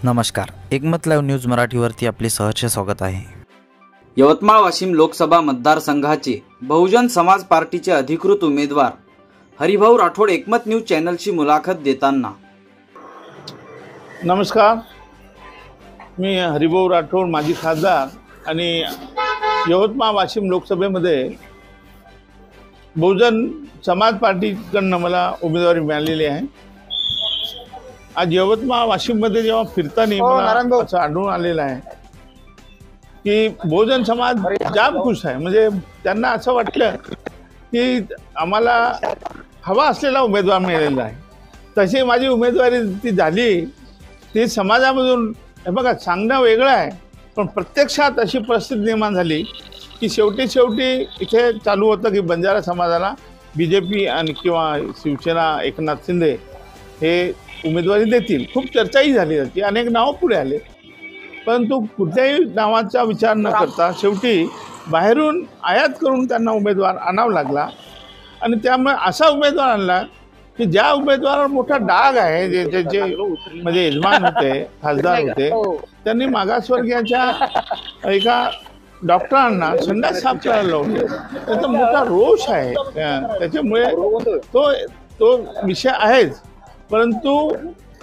नमस्कार, एकमत live news मराठीवरती आपले सहर्ष स्वागत आहे। यवतमाळ वाशिम लोकसभा मतदारसंघाचे बहुजन समाज पार्टीचे अधिकृत उमेदवार हरिभाऊ राठोड एकमत न्यूज चॅनलची मुलाखत देताना। नमस्कार, मी हरिभाऊ राठोड, माजी खासदार आणि यवतमाळ वाशिम लोकसभेमध्ये बहुजन समाज पार्टीकडून मला उमेदवारी मिळालेली आहे। आज यवतमाळ वाशिममध्ये जेव्हा फिरताना मला असं आढळून आलेलं आहे की बहुजन समाज जाम खुश आहे। म्हणजे त्यांना असं वाटलं की आम्हाला हवा असलेला उमेदवार मिळालेला आहे। तशी माझी उमेदवारी ती झाली, ती समाजामधून हे बघा सांगणं वेगळं आहे, पण प्रत्यक्षात अशी परिस्थिती निर्माण झाली की शेवटी इथे चालू होतं की बंजारा समाजाला बीजेपी आणि किंवा शिवसेना एकनाथ शिंदे हे उमेदवारी देतील। खूप चर्चाही झाली त्याची, अनेक नावं पुढे आले, परंतु कुठल्याही नावाचा विचार न करता शेवटी बाहेरून आयात करून त्यांना उमेदवार आणावा लागला। आणि त्यामुळे असा उमेदवार आणला की ज्या उमेदवारावर मोठा डाग आहे, ज्याचे म्हणजे यजमान होते, खासदार होते, त्यांनी मागासवर्गीयाच्या एका डॉक्टरांना संडास साफ करायला लावले। त्याचा मोठा रोष आहे, त्याच्यामुळे तो विषय आहेच। परंतु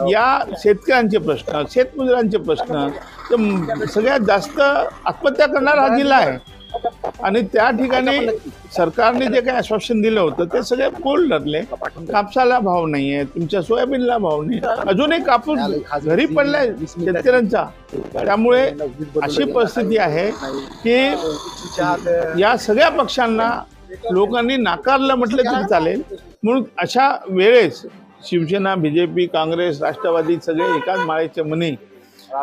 या शेतकऱ्यांचे प्रश्न, शेतमजुरांचे प्रश्न, सगळ्यात जास्त आत्महत्या करणारा हा जिल्हा आहे। आणि त्या ठिकाणी सरकारने जे काही आश्वासन दिलं होतं ते सगळे पोल ठरले। कापसाला भाव नाही आहे, तुमच्या सोयाबीनला भाव नाही, अजूनही कापूस घरी पडलाय शेतकऱ्यांचा। त्यामुळे अशी परिस्थिती आहे की या सगळ्या पक्षांना लोकांनी नाकारलं म्हटलं तरी चालेल। म्हणून अशा वेळेस शिवसेना, बीजेपी, काँग्रेस, राष्ट्रवादी सगळे एकाच माळेचे मणी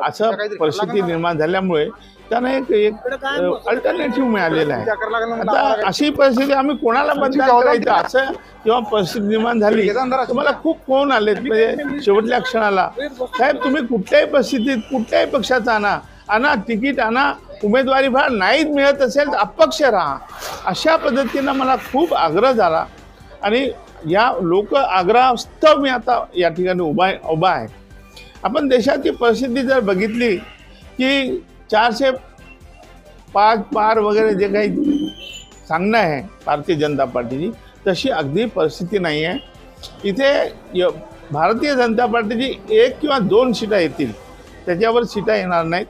असं परिस्थिती निर्माण झाल्यामुळे त्यांना एक अल्टरनेटिव्ह मिळालेला आहे। आता अशी परिस्थिती आम्ही कोणाला मतदान करायचं असं जेव्हा परिस्थिती निर्माण झाली, तुम्हाला खूप फोन आलेत म्हणजे शेवटल्या क्षणाला, साहेब तुम्ही कुठल्याही परिस्थितीत कुठल्याही पक्षाचा आणा तिकीट आणा, उमेदवारी फार नाहीच मिळत असेल तर अपक्ष राहा, अशा पद्धतीनं मला खूप आग्रह झाला। आणि या लोक आग्रहास्तव मी आता या ठिकाणी उभा आहे। आपण देशाची परिस्थिती जर बघितली की 405 पार वगैरे जे काही सांगणं आहे भारतीय जनता पार्टीची, तशी अगदी परिस्थिती नाही आहे। इथे भारतीय जनता पार्टीची 1 किंवा 2 सीटा येतील, त्याच्यावर सीटा येणार नाहीत।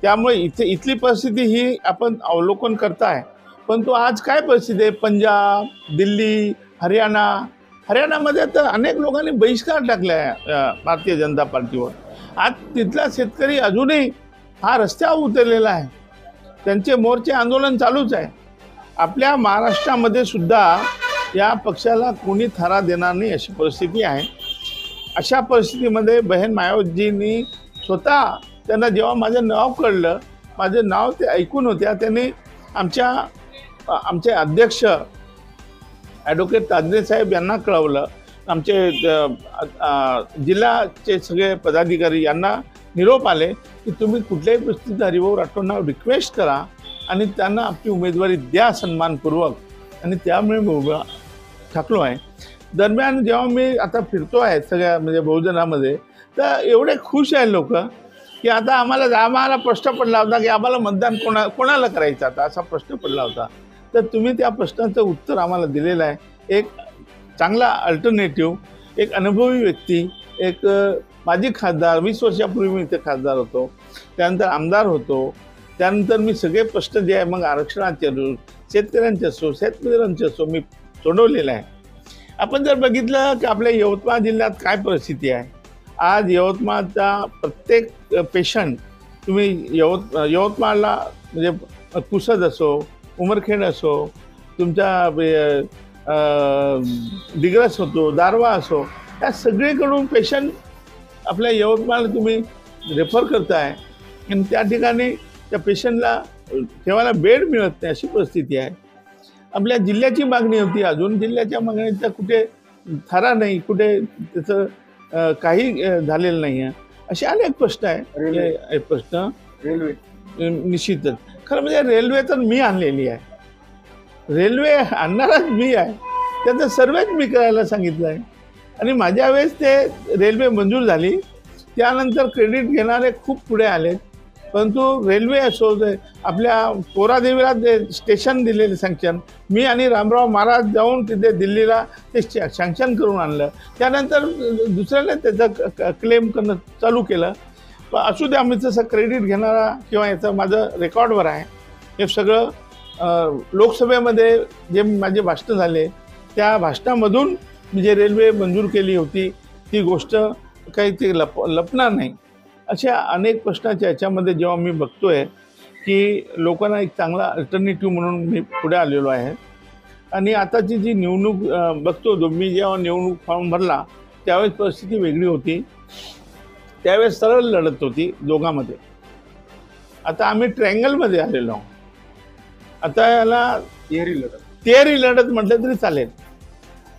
त्यामुळे इथली परिस्थिती ही आपण अवलोकन करताय। परंतु आज काय परिस्थिती आहे, पंजाब, दिल्ली, हरियाणामध्ये तर अनेक लोकांनी बहिष्कार टाकला आहे भारतीय जनता पार्टीवर। आज तिथला शेतकरी अजूनही हा रस्त्यावर उतरलेला आहे, त्यांचे मोर्चे आंदोलन चालूच आहे। आपल्या महाराष्ट्रामध्ये सुद्धा या पक्षाला कोणी थारा देणार नाही अशी परिस्थिती आहे। अशा परिस्थितीमध्ये बहन मायावतींनी स्वतः त्यांना जेव्हा माझं नाव कळलं, माझं नाव ते ऐकून होत्या, त्यांनी आमचे अध्यक्ष ॲडव्होकेट ताजरे साहेब यांना कळवलं, आमचे जिल्ह्याचे सगळे पदाधिकारी यांना निरोप आले की तुम्ही कुठल्याही परिस्थितीत हरिभाऊ राठोडांना रिक्वेस्ट करा आणि त्यांना आपली उमेदवारी द्या सन्मानपूर्वक। आणि त्यामुळे मी उभा ठाकलो आहे। दरम्यान जेव्हा मी आता फिरतो आहे सगळ्या म्हणजे बहुजनामध्ये, तर एवढे खुश आहे लोक की आता आम्हाला प्रश्न पडला होता की आम्हाला मतदान कोणाला करायचं, आता असा प्रश्न पडला होता। तर तुम्ही त्या प्रश्नाचं उत्तर आम्हाला दिलेलं आहे। एक चांगला अल्टरनेटिव्ह, एक अनुभवी व्यक्ती, एक माजी खासदार, 20 वर्षापूर्वी मी इथे खासदार होतो, त्यानंतर आमदार होतो, त्यानंतर मी सगळे प्रश्न जे आहे मग आरक्षणाचे असो, शेतकऱ्यांचे असो, शेतमजुरांचे असो, मी सोडवलेलं आहे। आपण जर बघितलं की आपल्या यवतमाळ जिल्ह्यात काय परिस्थिती आहे, आज यवतमाळचा प्रत्येक पेशंट तुम्ही यवतमाळला म्हणजे पुसद असो, उमरखेड असो, तुमच्या दिग्रस होतो, दारवा असो, या सगळीकडून पेशंट आपल्या यवतमाळला तुम्ही रेफर करताय आणि त्या ठिकाणी त्या पेशंटला ठेवायला बेड मिळत नाही अशी परिस्थिती आहे। आपल्या जिल्ह्याची मागणी होती, अजून जिल्ह्याच्या मागणीचा कुठे थारा नाही, कुठे त्याचं काही झालेलं नाही आहे। असे अनेक प्रश्न आहे। प्रश्न रेल्वे निश्चितच, खरं म्हणजे रेल्वे तर मी आणलेली आहे, रेल्वे आणणारच मी आहे, त्याचं सर्वेच मी करायला सांगितलं आहे। आणि माझ्या वेळेस ते रेल्वे मंजूर झाली त्यानंतर क्रेडिट घेणारे खूप पुढे आले, परंतु रेल्वे असो आपल्या पोरादेवीला ते स्टेशन दिलेले सँक्शन, मी आणि रामराव महाराज जाऊन तिथे दिल्लीला ते सँक्शन करून आणलं. त्यानंतर दुसऱ्याने त्याचं क्लेम करणं चालू केलं. पण असू दे, आम्ही तसं क्रेडिट घेणारा किंवा याचं माझं रेकॉर्डवर आहे. हे सगळं लोकसभेमध्ये जे माझे भाषणं झाले त्या भाषणामधून मी जे रेल्वे मंजूर केली होती ती गोष्ट काही ते लपणार नाही. अशा अनेक प्रश्नाच्या याच्यामध्ये जेव्हा मी बघतोय की लोकांना एक चांगला अल्टरनेटिव्ह म्हणून मी पुढे आलेलो आहे. आणि आताची जी निवडणूक बघतो, मी जेव्हा निवडणूक फॉर्म भरला त्यावेळेस परिस्थिती वेगळी होती. त्यावेळेस सरळ लढत होती दोघांमध्ये. आता आम्ही ट्रायंगलमध्ये आलेलो आहोत. आता याला तिहेरी लढत म्हटलं तरी चालेल.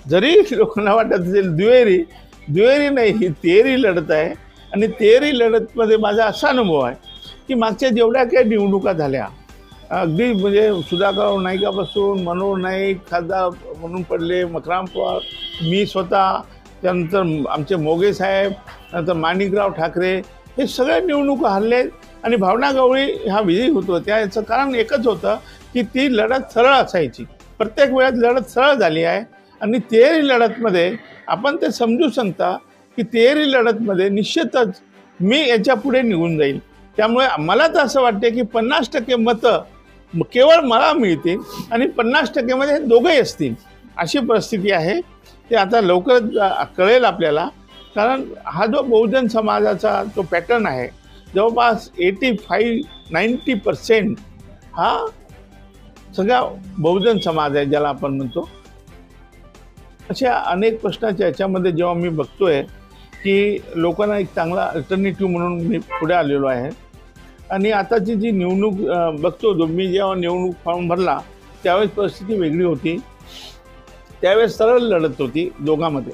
जरी लोकांना वाटत असेल दुहेरी नाही, ही तिहेरी लढत आहे. आणि तिहेरी लढतमध्ये माझा असा अनुभव आहे की मागच्या जेवढ्या काही निवडणुका झाल्या, अगदी म्हणजे सुधाकर नाईकापासून मनोहर नाईक खासदार म्हणून पडले, मकराम पवार, मी स्वतः, त्यानंतर आमचे मोगे साहेब, नंतर माणिकराव ठाकरे, हे सगळे निवडणुका हरले. आणि भावना गवळी हा विजयी होतो. त्याचं कारण एकच होतं की ती लढत सरळ असायची. प्रत्येक वेळेस लढत सरळ झाली आहे. आणि तिहेरी लढतमध्ये आपण ते समजू शकता की तिहेरी लढतमध्ये निश्चितच मी याच्या पुढे निघून जाईल. त्यामुळे मला तर असं वाटते की 50% मतं केवळ मला मिळतील आणि 50%मध्ये दोघंही असतील, अशी परिस्थिती आहे. ते आता लवकरच कळेल आपल्याला. कारण हा जो बहुजन समाजाचा जो पॅटर्न आहे, जवळपास 85-90% हा सगळा बहुजन समाज आहे ज्याला आपण म्हणतो. अशा अनेक प्रश्नाच्या याच्यामध्ये जेव्हा मी बघतोय की लोकांना एक चांगला अल्टरनेटिव्ह म्हणून मी पुढे आलेलो आहे. आणि आताची जी निवडणूक बघतो, मी जेव्हा निवडणूक फॉर्म भरला त्यावेळेस परिस्थिती वेगळी होती. त्यावेळेस सरळ लढत होती दोघांमध्ये.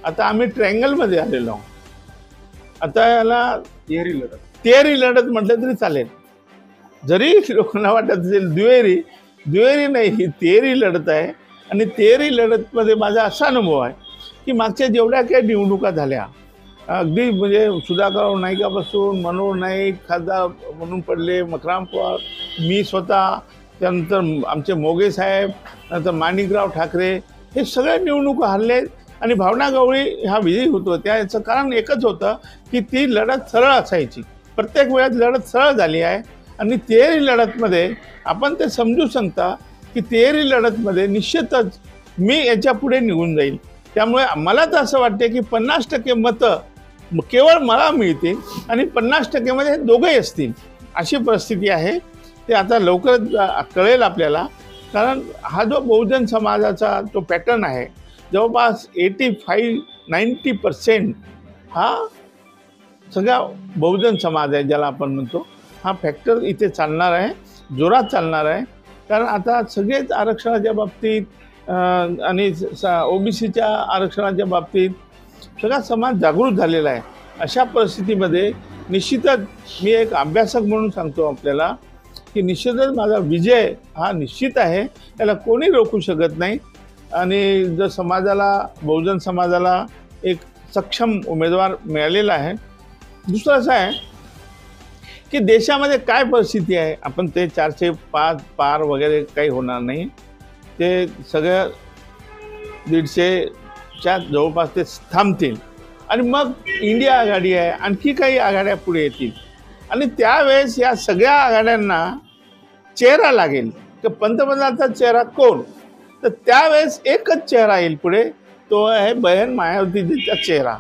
आता आम्ही ट्रायंगलमध्ये आलेलो आहोत. आता याला तिहेरी लढत म्हटलं तरी चालेल. जरी लोकांना वाटत असेल दुहेरी नाही, ही तिहेरी लढत आहे. आणि तिहेरी लढतमध्ये माझा असा अनुभव आहे की मागच्या जेवढ्या काही निवडणुका झाल्या, अगदी म्हणजे सुधाकर नाईकापासून मनोहर नाईक खासदार म्हणून पडले, मकराम पवार, मी स्वतः, त्यानंतर आमचे मोगे साहेब, नंतर माणिकराव ठाकरे, हे सगळे निवडणुका हरले. आणि भावना गवळी हा विजयी होतो. त्याचं कारण एकच होतं की ती लढत सरळ असायची. प्रत्येक वेळेस लढत सरळ झाली आहे. आणि तिहेरी लढतमध्ये आपण ते समजू शकता की तिहेरी लढतमध्ये निश्चितच मी याच्या पुढे निघून जाईल. त्यामुळे मला तर असं वाटते की 50% मतं केवळ मला मिळतील आणि 50%मध्ये दोघंही असतील, अशी परिस्थिती आहे. ते आता लवकरच कळेल आपल्याला. कारण हा जो बहुजन समाजाचा जो पॅटर्न आहे, जवळपास 85-90% हा सगळा बहुजन समाज आहे ज्याला आपण म्हणतो. हा फॅक्टर इथे चालणार आहे, जोरात चालणार आहे. कारण आता सगळेच आरक्षणाच्या बाबतीत आणि OBCच्या आरक्षणाच्या बाबतीत सगळा समाज जागृत झालेला आहे. अशा परिस्थितीमध्ये निश्चितच मी एक अभ्यासक म्हणून सांगतो आपल्याला की निश्चितच माझा विजय हा निश्चित आहे. त्याला कोणी रोखू शकत नाही. आणि जर समाजाला, बहुजन समाजाला एक सक्षम उमेदवार मिळालेला आहे. दुसरं असं आहे की देशामध्ये काय परिस्थिती आहे, आपण ते 405 पार वगैरे काही होणार नाही. ते सगळं 150च्या जवळपास ते थांबतील. आणि मग इंडिया आघाडी आहे, आणखी काही आघाड्या पुढे येतील. आणि त्यावेळेस या सगळ्या आघाड्यांना चेहरा लागेल की पंतप्रधानाचा चेहरा कोण. तर त्यावेळेस एकच चेहरा येईल पुढे, तो आहे बहन मायावतीजीचा चेहरा,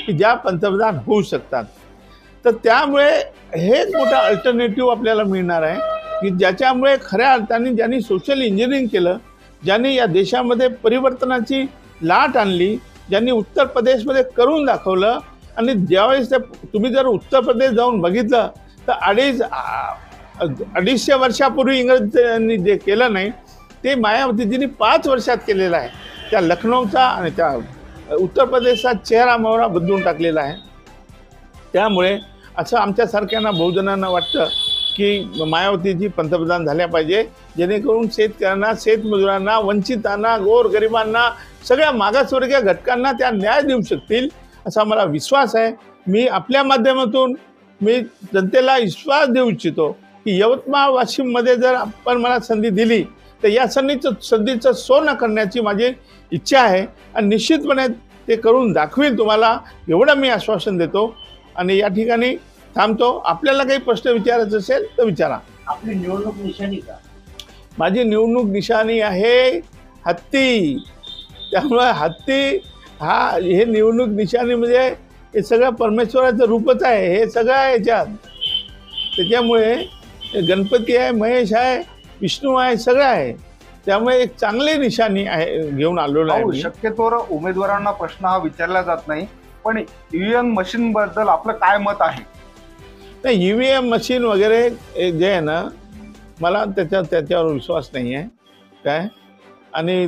की ज्या पंतप्रधान होऊ शकतात. तर त्यामुळे हे एक मोठा अल्टरनेटिव्ह आपल्याला मिळणार आहे की ज्याच्यामुळे खऱ्या अर्थाने ज्यांनी सोशल इंजिनिअरिंग केलं, ज्यांनी या देशामध्ये परिवर्तनाची लाट आणली, ज्यांनी उत्तर प्रदेशमध्ये करून दाखवलं. आणि ज्यावेळेस तुम्ही जर उत्तर प्रदेश जाऊन बघितलं तर 250 वर्षापूर्वी इंग्रजांनी जे केलं नाही ते मायावतीजींनी 5 वर्षात केलेलं आहे. त्या लखनौचा आणि त्या उत्तर प्रदेशचा चेहरा मोहरा बदलून टाकलेला आहे. त्यामुळे असं आमच्यासारख्यांना बहुजनांना वाटतं की मायावतीजी पंतप्रधान झाल्या पाहिजे, जेणेकरून शेतकऱ्यांना, शेतमजुरांना, वंचितांना, गोरगरिबांना, सगळ्या मागासवर्गीय घटकांना त्या न्याय देऊ शकतील. असा मला विश्वास आहे। मी आपल्या माध्यमातून मी जनतेला विश्वास देऊ इच्छितो की यवतमाळ वाशिममध्ये जर आपण मला संधी दिली तर या संधीचं सोनं करण्याची माझी इच्छा आहे आणि निश्चितपणे ते करून दाखवेल तुम्हाला, एवढं मी आश्वासन देतो। आणि या ठिकाणी थांबतो। आपल्याला काही प्रश्न विचारायचे असेल तर विचारा। आपली निवडणूक निशाणी का? माझी निवडणूक निशाणी आहे हत्ती। त्यामुळे हत्ती हे निवडणूक निशाणी म्हणजे हे सगळं परमेश्वराचं रूपच आहे, हे सगळं आहे याच्यात। त्याच्यामुळे गणपती आहे, महेश आहे, विष्णू आहे, सगळं आहे। त्यामुळे एक चांगली निशाणी आहे घेऊन आलेलो आहे। शक्यतोवर उमेदवारांना प्रश्न हा विचारला जात नाही, पण ईव्हीएम मशीन बद्दल आपलं काय मत आहे? नाही, ईव्हीएम मशीन वगैरे जे आहे ना, मला त्याच्यावर विश्वास नाही आहे काय। आणि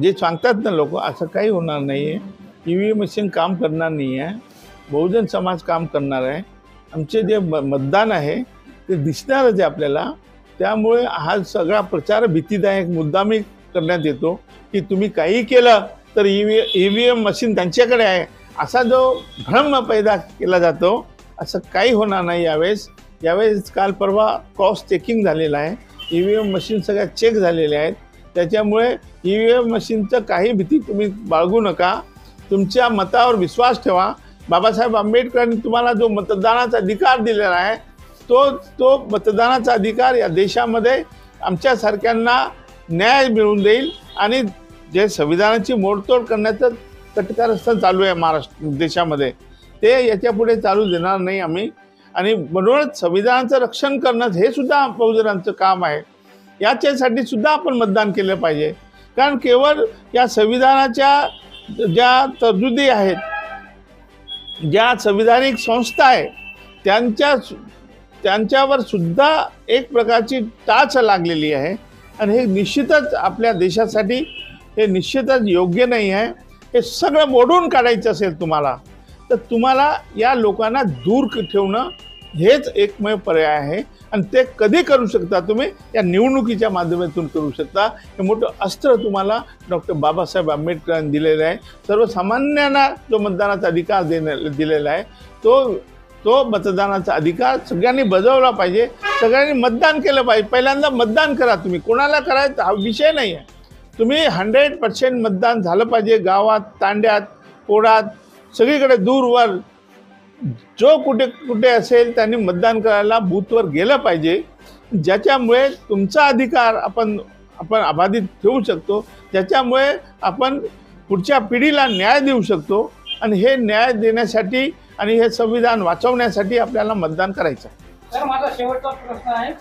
जे सांगतात ना लोक, असं काही होणार नाही आहे। ईव्हीएम मशीन काम करणार नाही आहे, बहुजन समाज काम करणार आहे। आमचे जे मतदान आहे ते दिसणारच आहे आपल्याला। त्यामुळे हा सगळा प्रचार भीतीदायक मुद्दामी करण्यात येतो की तुम्ही काही केलं तर ईव्हीएम मशीन त्यांच्याकडे आहे, असा जो भ्रम पैदा केला जातो, असं काही होणार नाही। यावेळेस काल परवा क्रॉस चेकिंग झालेलं आहे, ईव्हीएम मशीन सगळ्या चेक झालेल्या आहेत। त्याच्यामुळे ईव्हीएम मशीनचं काही भीती तुम्ही बाळगू नका, तुमच्या मतावर विश्वास ठेवा। बाबासाहेब आंबेडकरांनी तुम्हाला जो मतदानाचा अधिकार दिलेला आहे तो मतदानाचा अधिकार या देशामध्ये आमच्यासारख्यांना न्याय मिळवून देईल। आणि जे संविधानाची मोडतोड करण्याचं कटकारस्थान चालू आहे महाराष्ट्र देशामध्ये, ते याच्या पुढे चालू देणार नाही आम्ही। आणि म्हणूनच संविधानाचं रक्षण करणं हे सुद्धा बहुजनांचं काम आहे। याच्यासाठी सुद्धा आपण मतदान केलं पाहिजे, कारण केवळ या संविधानाच्या ज्या तरतुदी आहेत, ज्या संविधानिक संस्था आहे, त्यांच्यावर सुद्धा एक प्रकारची टाच लागलेली आहे। आणि हे निश्चितच आपल्या देशासाठी हे निश्चितच योग्य नाही आहे। हे सगळं मोडून काढायचं असेल तुम्हाला, तर तुम्हाला या लोकांना दूर ठेवणं हेच एकमेव पर्याय आहे। आणि ते कधी करू शकता तुम्ही? या निवडणुकीच्या माध्यमातून करू शकता। हे मोठं अस्त्र तुम्हाला डॉक्टर बाबासाहेब आंबेडकरांनी दिलेलं आहे। सर्वसामान्यांना जो मतदानाचा अधिकार दिलेला आहे तो मतदानाचा अधिकार सगळ्यांनी बजावला पाहिजे, सगळ्यांनी मतदान केलं पाहिजे। पहिल्यांदा मतदान करा तुम्ही, कोणाला करायचं हा विषय नाही आहे, तुम्ही 100% मतदान झालं पाहिजे। गावात, तांड्यात, पोडात, सगळीकडे दूरवर जो कुठे असेल त्यांनी मतदान करायला बूथवर गेलं पाहिजे, ज्याच्यामुळे तुमचा अधिकार आपण अबाधित ठेवू शकतो, ज्याच्यामुळे आपण पुढच्या पिढीला न्याय देऊ शकतो। आणि हे न्याय देण्यासाठी आणि हे संविधान वाचवण्यासाठी आपल्याला मतदान करायचं आहे। तर माझा शेवटचा प्रश्न आहे,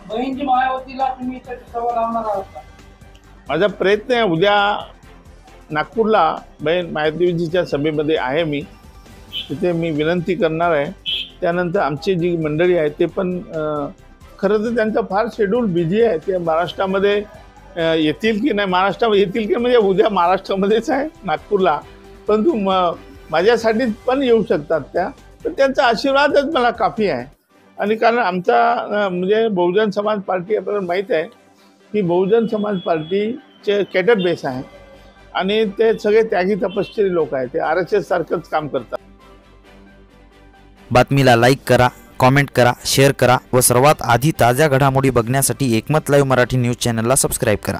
बहीण मायावतीला तुम्ही सभा लावणार आहात का? माझा प्रयत्न आहे, उद्या नागपूरला बहीण मायावतीजीच्या सभेमध्ये आहे मी, तिथे मी विनंती करणार आहे। त्यानंतर आमची जी मंडळी आहे ते पण खरं तर त्यांचं फार शेड्यूल बिझी आहे, ते महाराष्ट्रामध्ये येतील की नाही, महाराष्ट्रामध्ये येतील की म्हणजे उद्या महाराष्ट्रामध्येच आहे नागपूरला, परंतु माझ्यासाठी पण येऊ शकतात त्या, तर त्यांचा आशीर्वादच मला काफी आहे। आणि कारण आमचा म्हणजे बहुजन समाज पार्टी आपल्याला माहीत आहे की बहुजन समाज पार्टीचे कॅडर बेस आहे आणि ते सगळे त्यागी तपश्चरी लोक आहेत, ते RSS सारखंच काम करतात। बातमीला लाईक करा, कॉमेंट करा, शेअर करा व सर्वात आधी ताज्या घडामोडी बघण्यासाठी एकमत लाईव्ह मराठी न्यूज चॅनलला सबस्क्राईब करा।